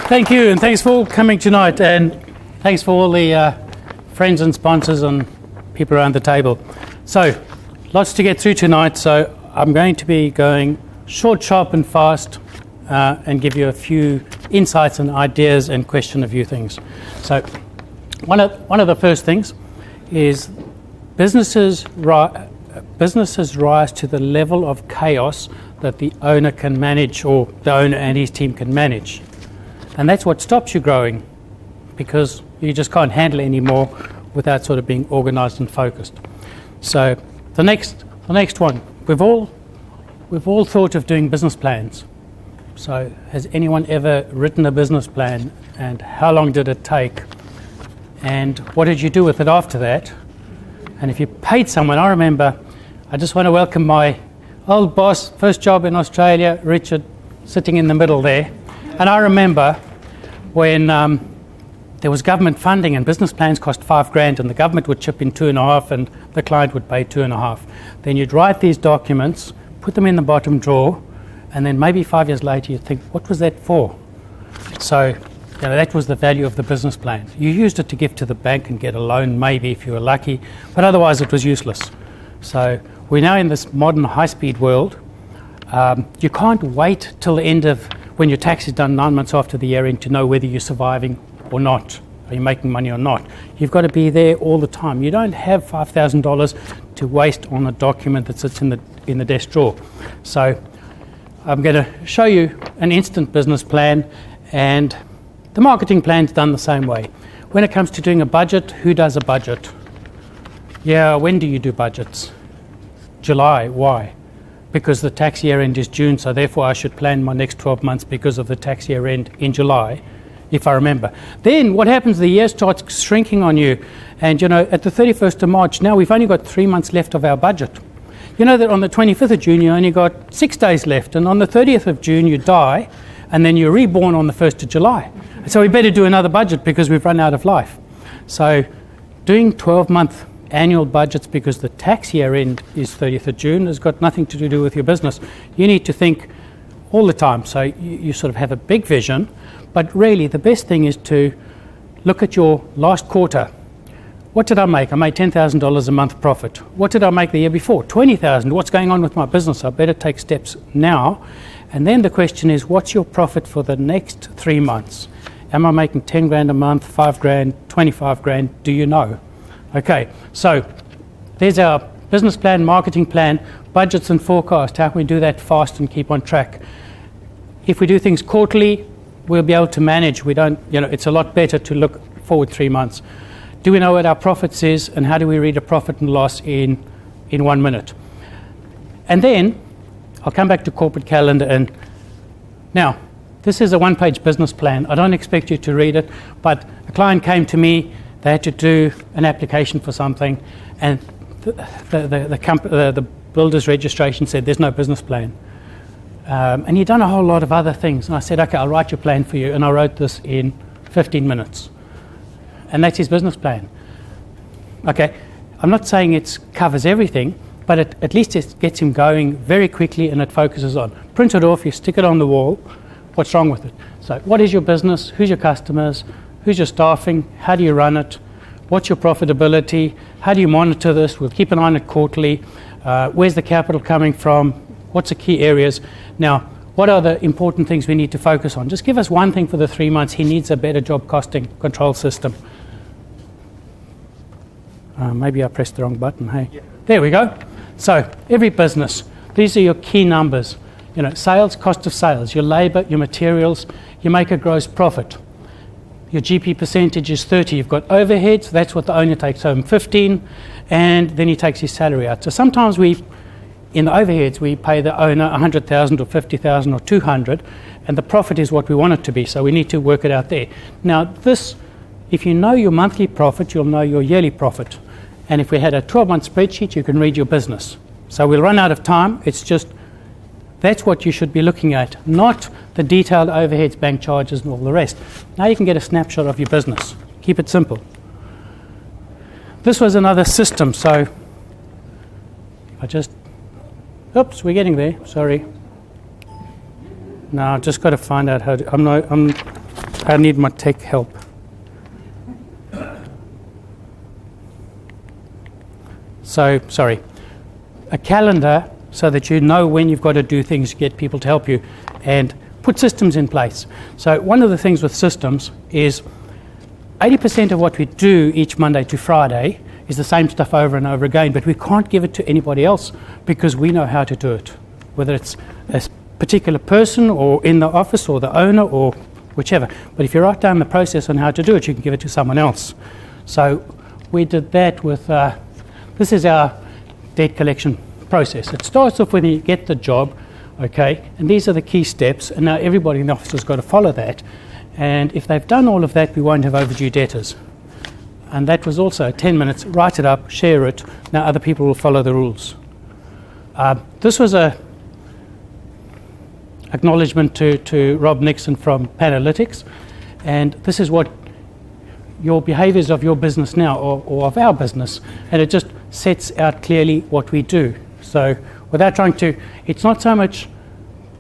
Thank you, and thanks for coming tonight, and thanks for all the friends and sponsors and people around the table. So, lots to get through tonight, so I'm going to be going short, sharp and fast and give you a few insights and ideas and question a few things. So, one of the first things is businesses rise to the level of chaos that the owner can manage, or the owner and his team can manage. And that's what stops you growing, because you just can't handle it anymore without sort of being organized and focused. So the next one, we've all thought of doing business plans. So has anyone ever written a business plan, and how long did it take? And what did you do with it after that? And if you paid someone, I remember, I just want to welcome my old boss, first job in Australia, Richard, sitting in the middle there. And I remember when there was government funding and business plans cost $5,000 and the government would chip in 2.5 and the client would pay 2.5. Then you'd write these documents, put them in the bottom drawer, and then maybe 5 years later you'd think, what was that for? So that was the value of the business plan. You used it to give to the bank and get a loan maybe if you were lucky, but otherwise it was useless. So we're now in this modern high-speed world. You can't wait till the end of when your tax is done 9 months after the year end to know whether you're surviving or not. Are you making money or not? You've got to be there all the time. You don't have $5,000 to waste on a document that sits in the desk drawer. So I'm going to show you an instant business plan, and the marketing plan's done the same way. When it comes to doing a budget, who does a budget? Yeah, when do you do budgets? July. Why? Because the tax year end is June, so therefore I should plan my next 12 months because of the tax year end in July, if I remember. Then what happens, the year starts shrinking on you, and at the 31st of March, now we've only got 3 months left of our budget. You know that on the 25th of June you only got 6 days left, and on the 30th of June you die, and then you're reborn on the 1st of July. So we better do another budget because we've run out of life. So doing 12-month annual budgets because the tax year end is 30th of June has got nothing to do with your business. You need to think all the time, so you sort of have a big vision, but really the best thing is to look at your last quarter. What did I make? I made $10,000 a month profit. What did I make the year before? $20,000. What's going on with my business? I better take steps now. And then the question is, what's your profit for the next 3 months? Am I making 10 grand a month, 5 grand, 25 grand? Do you know? Okay, so there's our business plan, marketing plan, budgets and forecast. How can we do that fast and keep on track? If we do things quarterly, we'll be able to manage. We don't, it's a lot better to look forward 3 months. Do we know what our profits is, and how do we read a profit and loss in 1 minute? And then I'll come back to corporate calendar. And now, this is a one-page business plan. I don't expect you to read it, but a client came to me. They had to do an application for something, and the builder's registration said there's no business plan. And he'd done a whole lot of other things. And I said, okay, I'll write your plan for you. And I wrote this in 15 minutes. And that's his business plan. Okay, I'm not saying it covers everything, but at least it gets him going very quickly, and it focuses on. Print it off, you stick it on the wall. What's wrong with it? So what is your business? Who's your customers? Who's your staffing? How do you run it? What's your profitability? How do you monitor this? We'll keep an eye on it quarterly. Where's the capital coming from? What's the key areas? Now, what are the important things we need to focus on? Just give us one thing for the 3 months. He needs a better job costing control system. Maybe I pressed the wrong button. Hey, yeah. There we go. So every business, these are your key numbers. Sales, cost of sales, your labor, your materials. You make a gross profit. Your GP percentage is 30. You've got overheads. That's what the owner takes home, 15, and then he takes his salary out. So sometimes in the overheads, we pay the owner 100,000 or 50,000 or 200, and the profit is what we want it to be. So we need to work it out there. Now, if you know your monthly profit, you'll know your yearly profit. And if we had a 12-month spreadsheet, you can read your business. So we'll run out of time. It's just that's what you should be looking at, not the detailed overheads, bank charges, and all the rest. Now you can get a snapshot of your business. Keep it simple. This was another system, so oops, we're getting there, sorry. No, I've just got to find out how to, I need my tech help. So, sorry. A calendar so that you know when you've got to do things, get people to help you, and put systems in place. So one of the things with systems is 80% of what we do each Monday to Friday is the same stuff over and over again, but we can't give it to anybody else because we know how to do it, whether it's a particular person or in the office or the owner or whichever. But if you write down the process on how to do it, you can give it to someone else. So we did that with, this is our debt collection process. It starts off when you get the job, okay, and these are the key steps, and now everybody in the office has got to follow that. And if they've done all of that, we won't have overdue debtors. And that was also 10 minutes, write it up, share it, now other people will follow the rules. This was a acknowledgement to Rob Nixon from Panalytics, and this is what your behaviours of your business now, or of our business, and it just sets out clearly what we do. So without trying to, it's not so much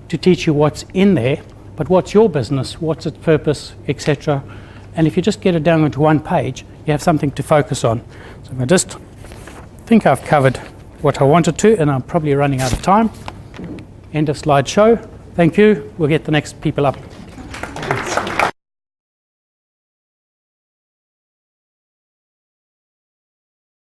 to teach you what's in there, but what's your business, what's its purpose, etc. And if you just get it down onto one page, you have something to focus on. So I just think I've covered what I wanted to, and I'm probably running out of time. End of slideshow. Thank you. We'll get the next people up.